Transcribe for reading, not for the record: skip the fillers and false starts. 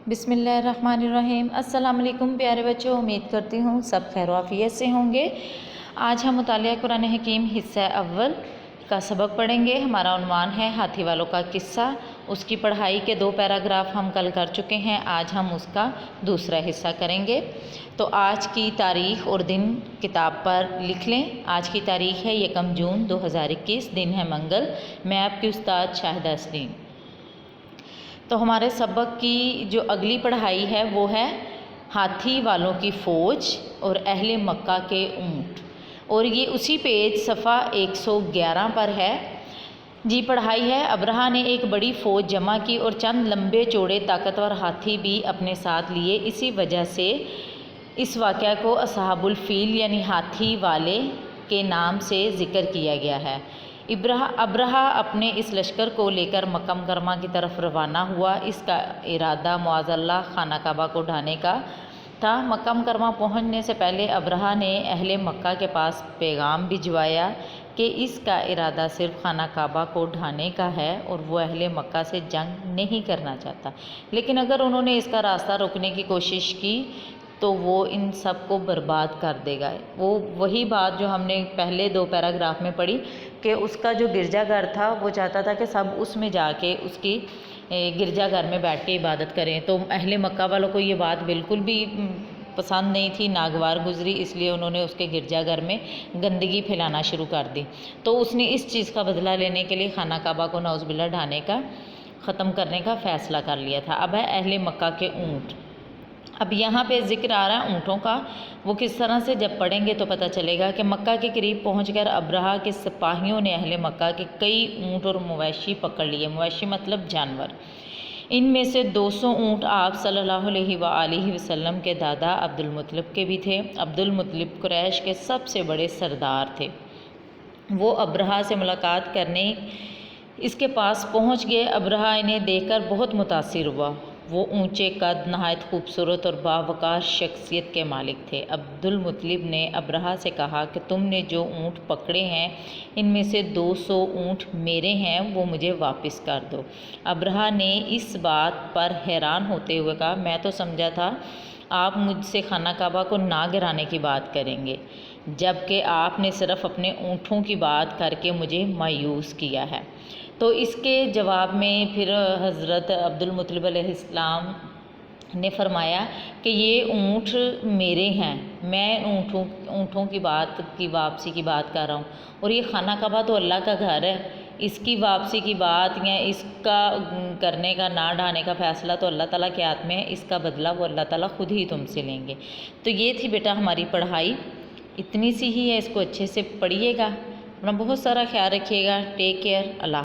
بسم اللہ الرحمن الرحیم۔ السلام علیکم پیارے بچوں، امید کرتی ہوں سب خیر و عافیت سے ہوں گے۔ آج ہم مطالعہ قرآن حکیم حصہ اول کا سبق پڑھیں گے۔ ہمارا عنوان ہے ہاتھی والوں کا قصہ۔ اس کی پڑھائی کے 2 پیراگراف ہم کل کر چکے ہیں، آج ہم اس کا دوسرا حصہ کریں گے۔ تو آج کی تاریخ اور دن کتاب پر لکھ لیں۔ آج کی تاریخ ہے 1 جون 2021، دن ہے منگل۔ میں آپ کی استاد شاہدہ اسلیم۔ تو ہمارے سبق کی جو اگلی پڑھائی ہے وہ ہے ہاتھی والوں کی فوج اور اہل مکہ کے اونٹ، اور یہ اسی پیج صفحہ 111 پر ہے۔ جی پڑھائی ہے۔ ابرہہ نے ایک بڑی فوج جمع کی اور چند لمبے چوڑے طاقتور ہاتھی بھی اپنے ساتھ لیے۔ اسی وجہ سے اس واقعہ کو اصحاب الفیل یعنی ہاتھی والے کے نام سے ذکر کیا گیا ہے۔ ابرہہ اپنے اس لشکر کو لے کر مکہ مکرمہ کی طرف روانہ ہوا۔ اس کا ارادہ معاذ اللہ خانہ کعبہ کو ڈھانے کا تھا۔ مکہ مکرمہ پہنچنے سے پہلے ابرہہ نے اہل مکہ کے پاس پیغام بھجوایا کہ اس کا ارادہ صرف خانہ کعبہ کو ڈھانے کا ہے اور وہ اہل مکہ سے جنگ نہیں کرنا چاہتا، لیکن اگر انہوں نے اس کا راستہ روکنے کی کوشش کی تو وہ ان سب کو برباد کر دے گا۔ وہی بات جو ہم نے پہلے 2 پیراگراف میں پڑھی کہ اس کا جو گرجا گھر تھا وہ چاہتا تھا کہ سب اس میں جا کے اس کی گرجا گھر میں بیٹھ کے عبادت کریں، تو اہل مکہ والوں کو یہ بات بالکل بھی پسند نہیں تھی، ناگوار گزری، اس لیے انہوں نے اس کے گرجا گھر میں گندگی پھیلانا شروع کر دی۔ تو اس نے اس چیز کا بدلہ لینے کے لیے خانہ کعبہ کو نعوذ باللہ ڈھانے کا، ختم کرنے کا فیصلہ کر لیا تھا۔ اب ہے اہل مکہ کے اونٹ۔ اب یہاں پہ ذکر آ رہا ہے اونٹوں کا، وہ کس طرح سے جب پڑھیں گے تو پتہ چلے گا کہ مکہ کے قریب پہنچ کر ابرہہ کے سپاہیوں نے اہل مکہ کے کئی اونٹ اور مویشی پکڑ لیے۔ مویشی مطلب جانور۔ ان میں سے 200 اونٹ آپ صلی اللہ علیہ وآلہ وسلم کے دادا عبد المطلب کے بھی تھے۔ عبد المطلب قریش کے سب سے بڑے سردار تھے۔ وہ ابرہہ سے ملاقات کرنے اس کے پاس پہنچ گئے۔ ابرہہ انہیں دیکھ کر بہت متاثر ہوا۔ وہ اونچے قد، نہایت خوبصورت اور باوقار شخصیت کے مالک تھے۔ عبد المطلب نے ابرہہ سے کہا کہ تم نے جو اونٹ پکڑے ہیں ان میں سے 200 اونٹ میرے ہیں، وہ مجھے واپس کر دو۔ ابرہہ نے اس بات پر حیران ہوتے ہوئے کہا، میں تو سمجھا تھا آپ مجھ سے خانہ کعبہ کو نہ گرانے کی بات کریں گے، جبکہ آپ نے صرف اپنے اونٹوں کی بات کر کے مجھے مایوس کیا ہے۔ تو اس کے جواب میں پھر حضرت عبد المطلب علیہ السلام نے فرمایا کہ یہ اونٹ میرے ہیں، میں اونٹوں کی واپسی کی بات کر رہا ہوں، اور یہ خانہ کعبہ تو اللہ کا گھر ہے، اس کی واپسی کی بات یا اس کا کرنے کا نہ ڈھانے کا فیصلہ تو اللہ تعالیٰ کے ہاتھ میں ہے، اس کا بدلہ وہ اللہ تعالیٰ خود ہی تم سے لیں گے۔ تو یہ تھی بیٹا ہماری پڑھائی، اتنی سی ہی ہے، اس کو اچھے سے پڑھیے گا، اپنا بہت سارا خیال رکھیے گا۔ Take care. اللہ